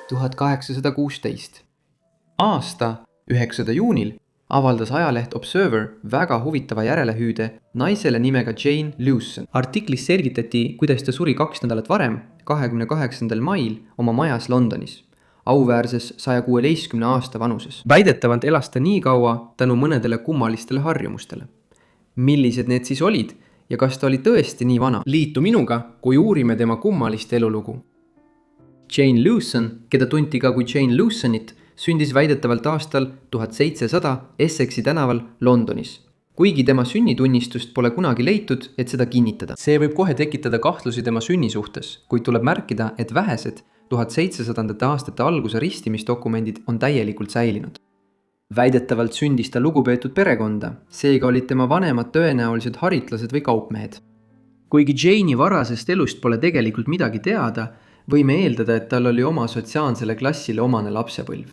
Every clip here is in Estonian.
1816. Aasta 9. juunil avaldas ajaleht Observer väga huvitava järelehüüde naisele nimega Jane Lewson. Artiklis selgitati, kuidas ta suri 2 nädalat varem, 28. mail oma majas Londonis, auväärses 116 aasta vanuses. Väidetavalt elas ta nii kaua tänu mõnedele kummalistele harjumustele. Millised need siis olid ja kas ta oli tõesti nii vana? Liitu minuga, kui uurime tema kummalist elulugu. Jane Lewson, keda tunti ka kui Jane Lewsonit, sündis väidetavalt aastal 1700 Essexi tänaval Londonis. Kuigi tema sünnitunnistust pole kunagi leitud, et seda kinnitada. See võib kohe tekitada kahtlusi tema sünni suhtes, kuid tuleb märkida, et vähesed 1700. aastate alguse ristimisdokumendid on täielikult säilinud. Väidetavalt sündis ta lugupeetud perekonda, seega olid tema vanemad tõenäoliselt haritlased või kaupmehed. Kuigi Jane'i varasest elust pole tegelikult midagi teada, võime eeldada, et tal oli oma sotsiaalsele klassile omane lapsepõlv.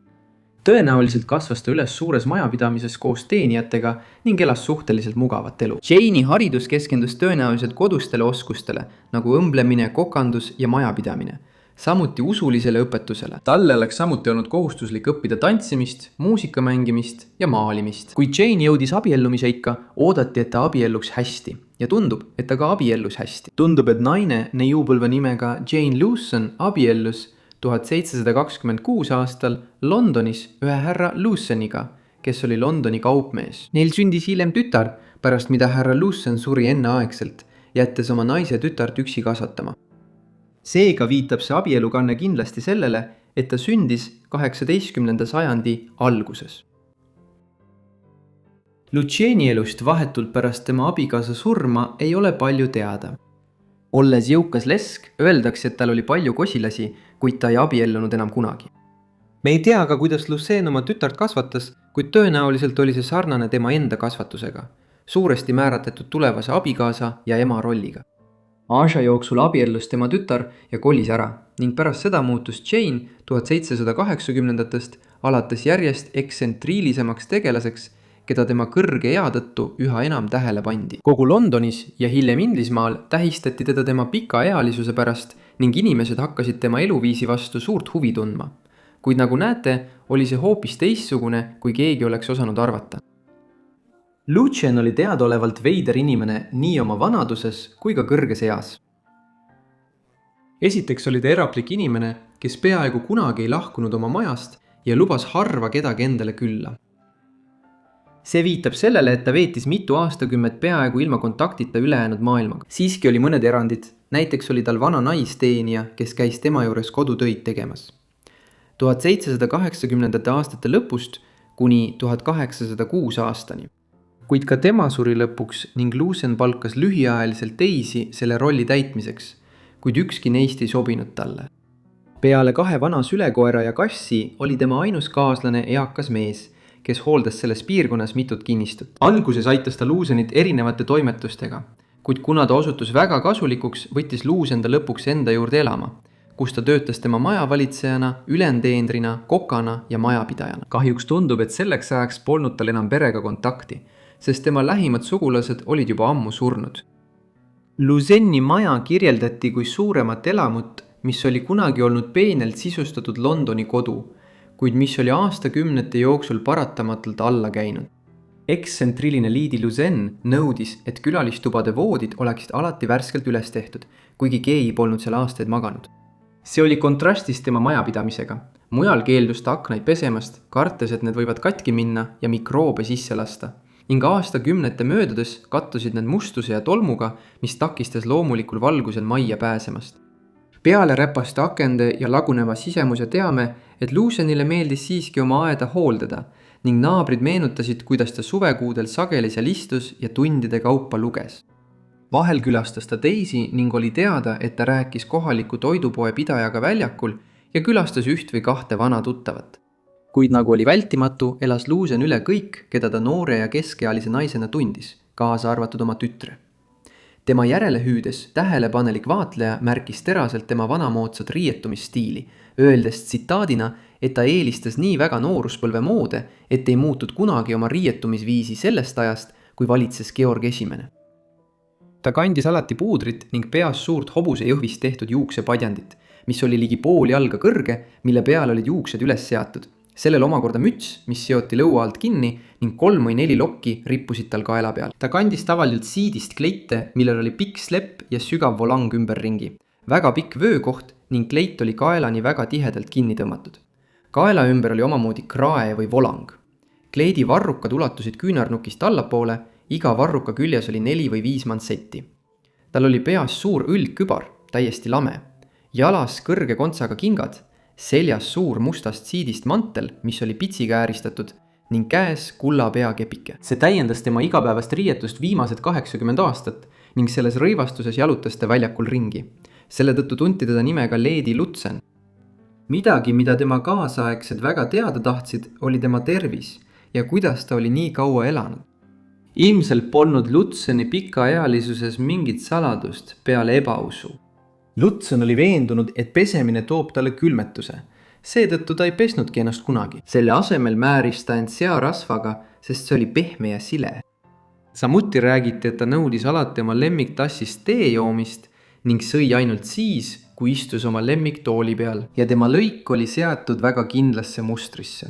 Tõenäoliselt kasvas ta üles suures majapidamises koos teenijatega ning elas suhteliselt mugavat elu. Jane'i haridus keskendus tõenäoliselt kodustele oskustele, nagu õmblemine, kokandus ja majapidamine. Samuti usulisele õpetusele. Talle oleks samuti olnud kohustuslik õppida tantsimist, muusika mängimist ja maalimist. Kui Jane jõudis abiellumise ikka, oodati, et ta abielluks hästi. Ja tundub, et ta ka abiellus hästi. Tundub, et naine neiupõlve nimega Jane Lewson abiellus 1726 aastal Londonis ühe härra Lewsoniga, kes oli Londoni kaupmees. Neil sündis hiljem tütar, pärast mida härra Lewson suri enneaegselt, jättes oma naise tütart üksi kasvatama. Seega viitab see abielukanne kindlasti sellele, et ta sündis 18. sajandi alguses. Lucieni elust vahetult pärast tema abikaasa surma ei ole palju teada. Olles jõukas lesk, öeldakse, et tal oli palju kosilasi, kuid ta ei abiellunud enam kunagi. Me ei tea ka, kuidas Lucien oma tütart kasvatas, kuid tõenäoliselt oli see sarnane tema enda kasvatusega, suuresti määratletud tulevase abikaasa ja ema rolliga. Aasa jooksul abiellus tema tütar ja kolis ära ning pärast seda muutus Jane 1780-ndatest alates järjest eksentriilisemaks tegelaseks, keda tema kõrge ea tõttu üha enam tähele pandi. Kogu Londonis ja hiljem Inglismaal tähistati teda tema pikaealisuse pärast ning inimesed hakkasid tema eluviisi vastu suurt huvi tundma. Kuid nagu näete, oli see hoopis teistsugune, kui keegi oleks osanud arvata. Lucien oli teadaolevalt veider inimene nii oma vanaduses kui ka kõrges eas. Esiteks oli ta eraplik inimene, kes peaaegu kunagi ei lahkunud oma majast ja lubas harva kedagi endale külla. See viitab sellele, et ta veetis mitu aastakümmet peaaegu ilma kontaktita ülejäänud maailmaga. Siiski oli mõned erandid, näiteks oli tal vana naisteenija, kes käis tema juures kodutöid tegemas. 1780. aastate lõpust kuni 1806 aastani. Kuid ka tema suri lõpuks ning Lucien palkas lühiajaliselt teisi selle rolli täitmiseks, kuid ükski neist ei sobinud talle. Peale 2 vana sülekoera ja kassi oli tema ainus kaaslane eakas mees, kes hooldas selles piirkonnas mitut kinnistut. Alguses aitas ta Lucenit erinevate toimetustega, kuid kuna ta osutus väga kasulikuks, võttis Lucien ta lõpuks enda juurde elama, kus ta töötas tema majavalitsejana, ülenteenrina, kokana ja majapidajana. Kahjuks tundub, et selleks ajaks polnud tal enam perega kontakti, sest tema lähimad sugulased olid juba ammu surnud. Lucieni maja kirjeldati kui suuremat elamut, mis oli kunagi olnud peenelt sisustatud Londoni kodu, kuid mis oli aastakümnete jooksul paratamatult alla käinud. Eksentriline liidi Lucien nõudis, et külalistubade voodid oleksid alati värskelt üles tehtud, kuigi keegi polnud seal aastaid maganud. See oli kontrastis tema majapidamisega. Mujal keeldus ta aknaid pesemast, kartes, et need võivad katki minna ja mikroobe sisse lasta. Ning aastakümnete möödudes kattusid need mustuse ja tolmuga, mis takistas loomulikul valgusel majja pääsemast. Peale räpaste akende ja laguneva sisemuse teame, et Lucienile meeldis siiski oma aeda hooldada ning naabrid meenutasid, kuidas ta suvekuudel sageli seal istus ja tundide kaupa luges. Vahel külastas ta teisi ning oli teada, et ta rääkis kohaliku toidupoe pidajaga väljakul ja külastas 1 või 2 vana tuttavat. Kuid nagu oli vältimatu, elas Lucien üle kõik, keda ta noore ja keskealise naisena tundis, kaasa arvatud oma tütre. Tema järelehüüdes tähelepanelik vaatleja märkis teraselt tema vanamoodsat riietumisstiili, öeldes tsitaadina, et ta eelistas nii väga nooruspõlve moode, et ei muutud kunagi oma riietumisviisi sellest ajast, kui valitses Georg I. Ta kandis alati puudrit ning peas suurt hobusejõhvist tehtud juuksepadjandit, mis oli ligi pool jalga kõrge, mille peal olid juuksed üles seatud. Sellel omakorda müts, mis seoti lõua alt kinni ning 3 või 4 lokki rippusid tal kaela peal. Ta kandis tavaliselt siidist kleite, millel oli pikk slepp ja sügav volang ümberringi. Väga pikk vöökoht ning kleit oli kaelani väga tihedalt kinni tõmmatud. Kaela ümber oli omamoodi krae või volang. Kleidi varrukad ulatusid küünarnukist allapoole, iga varruka küljes oli 4 või 5 mantsetti. Tal oli peas suur üldkübar, täiesti lame, jalas kõrge kontsaga kingad, seljas suur mustast siidist mantel, mis oli pitsiga ääristatud ning käes kulla peakepike. See täiendas tema igapäevast riietust viimased 80 aastat ning selles rõivastuses jalutas ta väljakul ringi. Selle tõttu tunti teda nimega Lady Lutzen. Midagi, mida tema kaasaegsed väga teada tahtsid, oli tema tervis ja kuidas ta oli nii kaua elanud. Ilmselt polnud Lutzeni pikaealisuses mingit saladust peale ebausu. Lutzen oli veendunud, et pesemine toob talle külmetuse. Seetõttu ta ei pesnudki ennast kunagi. Selle asemel määris ta end searasvaga, sest see oli pehme ja sile. Samuti räägiti, et ta nõudis alati oma lemmiktassist tee joomist ning sõi ainult siis, kui istus oma lemmiktooli peal ja tema lõik oli seatud väga kindlasse mustrisse.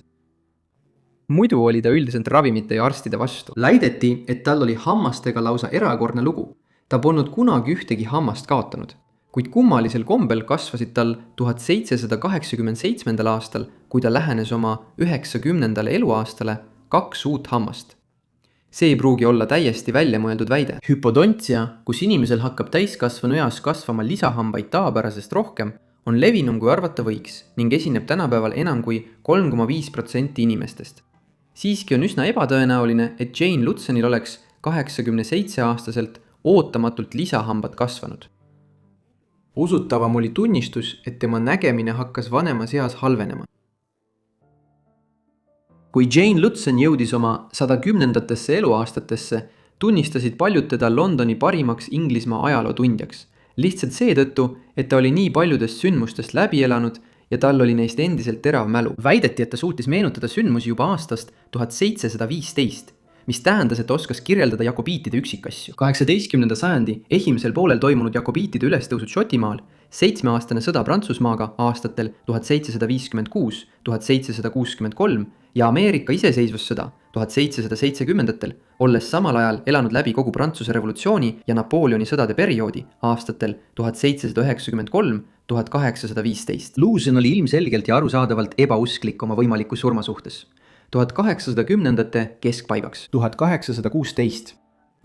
Muidu oli ta üldiselt ravimite ja arstide vastu. Läideti, et tal oli hammastega lausa erakordne lugu. Ta polnud kunagi ühtegi hammast kaotanud, kuid kummalisel kombel kasvasid tal 1787. aastal, kui ta lähenes oma 90. eluaastale 2 uut hammast. See ei pruugi olla täiesti välja mõeldud väide. Hypodontsia, kus inimesel hakkab täiskasvanu eas kasvama lisahambaid tavapärasest rohkem, on levinum kui arvata võiks ning esineb tänapäeval enam kui 3,5% inimestest. Siiski on üsna ebatõenäoline, et Jane Lutzenil oleks 87-aastaselt ootamatult lisahambad kasvanud. Usutavam oli tunnistus, et tema nägemine hakkas vanemas eas halvenema. Kui Jane Lutzen jõudis oma 110-ndatesse eluaastatesse, tunnistasid paljud teda Londoni parimaks Inglismaa ajalootundjaks. Lihtsalt seetõttu, et ta oli nii paljudest sündmustest läbi elanud ja tal oli neist endiselt terav mälu. Väideti, et ta suutis meenutada sündmusi juba aastast 1715, mis tähendas, et oskas kirjeldada jakobiitide üksikasju. 18. sajandi esimesel poolel toimunud jakobiitide ülestõusud Šotimaal, 7-aastane sõda Prantsusmaaga aastatel 1756, 1763 ja Ameerika iseseisvussõda 1770-ndatel, olles samal ajal elanud läbi kogu Prantsuse revolutsiooni ja Napoleoni sõdade perioodi aastatel 1793, 1815. Lutzen oli ilmselgelt ja arusaadavalt ebausklik oma võimaliku surma suhtes. 1810-ndate keskpaigaks. 1816.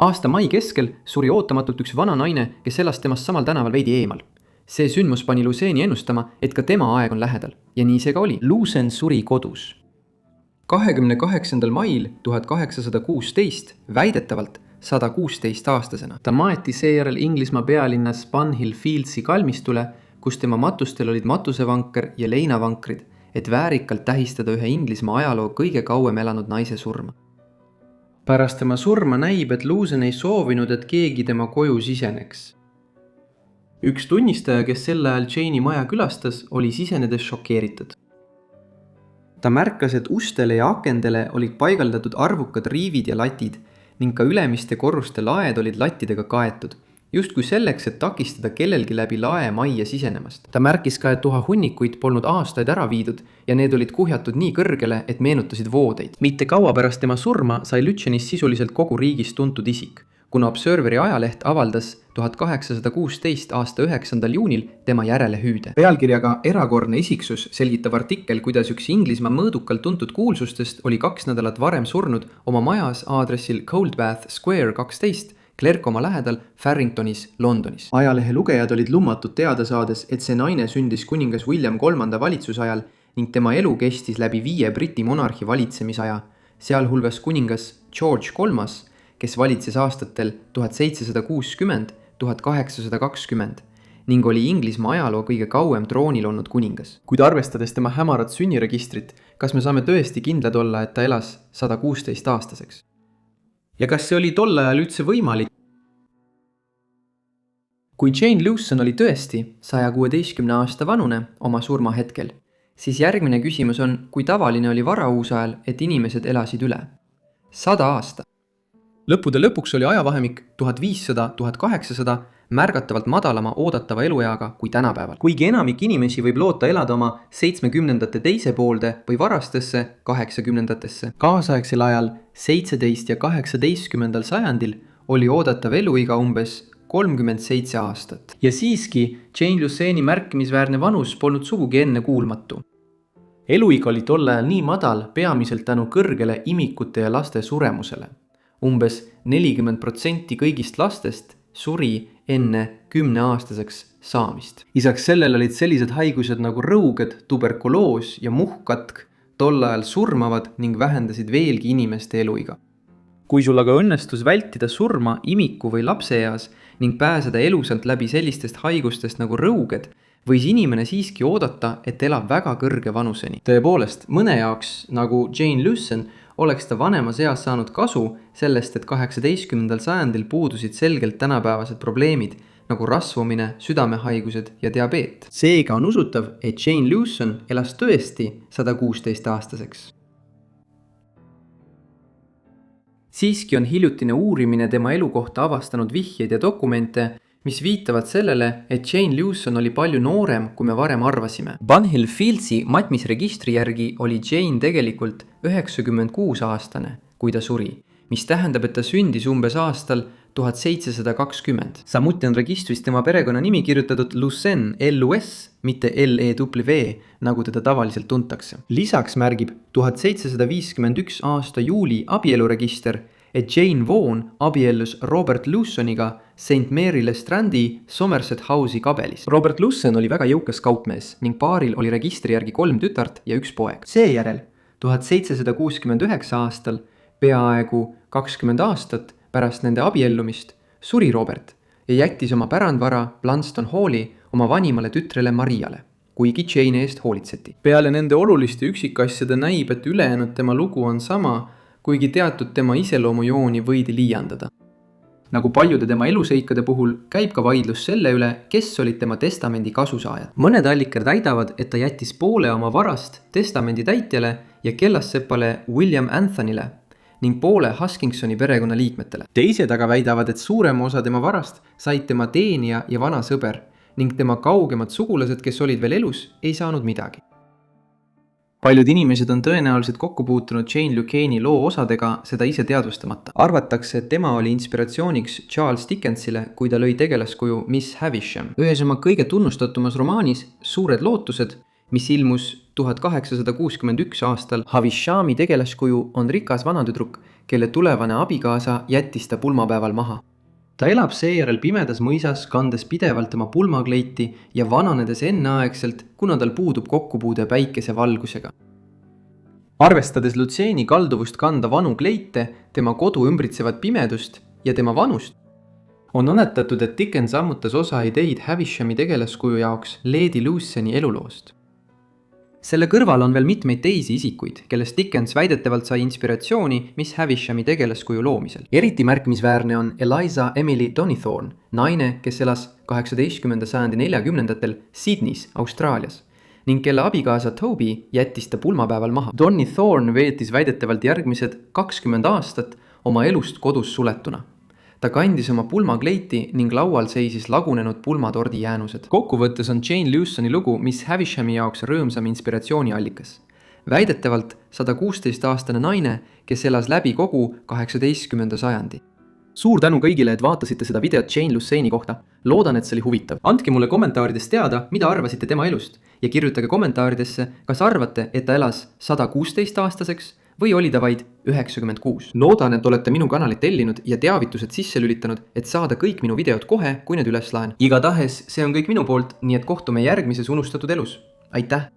Aasta mai keskel suri ootamatult üks vana naine, kes elas temast samal tänaval veidi eemal. See sündmus pani Lutzeni ennustama, et ka tema aeg on lähedal. Ja nii see ka oli. Lutzen suri kodus. 28. mail 1816 väidetavalt 116-aastasena. Ta maeti seejärel Inglismaa pealinnas Bunhill Fieldsi kalmistule, kus tema matustel olid matusevanker ja leinavankrid, et väärikalt tähistada ühe Inglismaa ajaloo kõige kauem elanud naise surma. Pärast tema surma näib, et Lutzen ei soovinud, et keegi tema koju siseneks. Üks tunnistaja, kes sel ajal Jane'i maja külastas, oli sisenedes šokeeritud. Ta märkas, et ustele ja akendele olid paigaldatud arvukad riivid ja latid ning ka ülemiste korruste laed olid lattidega kaetud, justkui selleks, et takistada kellelgi läbi lae majja sisenemast. Ta märkis ka, et tuha hunnikuid polnud aastaid ära viidud ja need olid kuhjatud nii kõrgele, et meenutasid voodeid. Mitte kaua pärast tema surma sai Lutzenist sisuliselt kogu riigis tuntud isik, kuna Observeri ajaleht avaldas 1816 aasta 9. juunil tema järelehüüde. Pealkirjaga Erakordne isiksus selgitab artikkel, kuidas üks Inglismaa mõõdukalt tuntud kuulsustest oli 2 nädalat varem surnud oma majas aadressil Coldbath Square 12 Clercoma lähedal Farringtonis, Londonis. Ajalehe lugejad olid lummatud teada saades, et see naine sündis kuningas William III valitsusajal ning tema elu kestis läbi 5 Briti monarhi valitsemisaja, sealhulgas kuningas George III, kes valitses aastatel 1760–1820 ning oli Inglismaa ajaloo kõige kauem troonil olnud kuningas. Kuid arvestades tema hämarat sünniregistrit, kas me saame tõesti kindlad olla, et ta elas 116-aastaseks? Ja kas see oli tol ajal üldse võimalik? Kui Jane Lutzen oli tõesti 116 aasta vanune oma surmahetkel, siis järgmine küsimus on, kui tavaline oli varauusajal, et inimesed elasid üle. 100 aasta. lõppude lõpuks oli ajavahemik 1500–1800 märgatavalt madalama oodatava elueaga kui tänapäeval. Kuigi enamik inimesi võib loota elada oma 70ndate teise poolde või varastesse 80ndatesse. Kaasaegsel ajal 17 ja 18. sajandil oli oodatav eluiga umbes 37 aastat. Ja siiski Jane Luceni märkimisväärne vanus polnud sugugi ennekuulmatu. Eluiga oli tol ajal nii madal peamiselt tänu kõrgele imikute ja laste suremusele. Umbes 40% kõigist lastest suri enne 10-aastaseks saamist. Lisaks sellele olid sellised haigused nagu rõuged, tuberkuloos ja muhkkatk tol ajal surmavad ning vähendasid veelgi inimeste eluiga. Kui sul aga õnnestus vältida surma imiku või lapseeas ning pääseda elusalt läbi sellistest haigustest nagu rõuged, võis inimene siiski oodata, et elab väga kõrge vanuseni. Tõepoolest, mõne jaoks, nagu Jane Lucen, oleks ta vanemas eas saanud kasu sellest, et 18. sajandil puudusid selgelt tänapäevased probleemid, nagu rasvumine, südamehaigused ja diabeet. Seega on usutav, et Jane Lucen elas tõesti 116-aastaseks. Siiski on hiljutine uurimine tema elu kohta avastanud vihjeid ja dokumente, mis viitavad sellele, et Jane Lucen oli palju noorem, kui me varem arvasime. Bunhill Fieldsi matmisregistri järgi oli Jane tegelikult 96-aastane, kui ta suri, mis tähendab, et ta sündis umbes aastal 1720. Samuti on registris tema perekonnanimi kirjutatud Lucen, L-U-S, mitte L-E-W, nagu teda tavaliselt tuntakse. Lisaks märgib 1751 aasta juuli abieluregister, et Jane Vaughan abiellus Robert Luceniga St. Mary Le Strandi Somerset House'i kabelis. Robert Lucen oli väga jõukas kaupmees ning paaril oli registri järgi 3 tütart ja 1 poeg. Seejärel 1769 aastal, peaaegu 20 aastat pärast nende abiellumist, suri Robert ja jättis oma pärandvara Blunston Halli oma vanimale tütrele Mariale, kuigi Jane eest hoolitseti. Peale nende oluliste üksikasjade näib, et ülejäänud tema lugu on sama, kuigi teatud tema iseloomujooni võidi liiandada. Nagu paljude tema eluseikade puhul käib ka vaidlus selle üle, kes olid tema testamendi kasusaajad. Mõned allikad väidavad, et ta jättis poole oma varast testamendi täitjale ja kellassepale William Anthonyle ning poole Huskinsoni perekonna liikmetele. Teised aga väidavad, et suurema osa tema varast said tema teenija ja vana sõber ning tema kaugemad sugulased, kes olid veel elus, ei saanud midagi. Paljud inimesed on tõenäoliselt kokku puutunud Jane Luceni loo osadega seda ise teadvustamata. Arvatakse, et tema oli inspiratsiooniks Charles Dickensile, kui ta lõi tegelaskuju Miss Havisham. Ühes oma kõige tunnustatumas romaanis Suured lootused, mis ilmus 1861 aastal, Havishami tegelaskuju on rikas vanatüdruk, kelle tulevane abikaasa jättis ta pulmapäeval maha. Ta elab seejärel pimedas mõisas, kandes pidevalt oma pulmakleiti ja vananedes enneaegselt, kuna tal puudub kokkupuude päikese valgusega. Arvestades Luceni kalduvust kanda vanu kleite, tema kodu ümbritsevat pimedust ja tema vanust, on õnnetatud, et Dickens ammutas osa ideid Havishami tegelaskuju jaoks Lady Luceni eluloost. Selle kõrval on veel mitmeid teisi isikuid, kellest Dickens väidetavalt sai inspiratsiooni Miss Havishami tegelaskuju loomisel. Eriti märkimisväärne on Eliza Emily Donithorne, naine, kes elas 18. sajandi 40ndatel Sydneys, Austraalias, ning kelle abikaasa Toby jättis ta pulmapäeval maha. Donithorne veetis väidetavalt järgmised 20 aastat oma elust kodus suletuna. Ta kandis oma pulmakleiti ning laual seisis lagunenud pulmatordi jäänused. Kokkuvõttes on Jane Luceni lugu Miss Havishami jaoks rõõmsam inspiratsiooniallikas. Väidetavalt 116-aastane naine, kes elas läbi kogu 18. sajandi. Suur tänu kõigile, et vaatasite seda videot Jane Luceni kohta. Loodan, et see oli huvitav. Andke mulle kommentaarides teada, mida arvasite tema elust ja kirjutage kommentaaridesse, kas arvate, et ta elas 116-aastaseks või oli ta vaid 96. Loodan, et olete minu kanalit tellinud ja teavitused sisse lülitanud, et saada kõik minu videod kohe, kui need üles laen. Igatahes see on kõik minu poolt, nii et kohtume järgmises unustatud elus. Aitäh!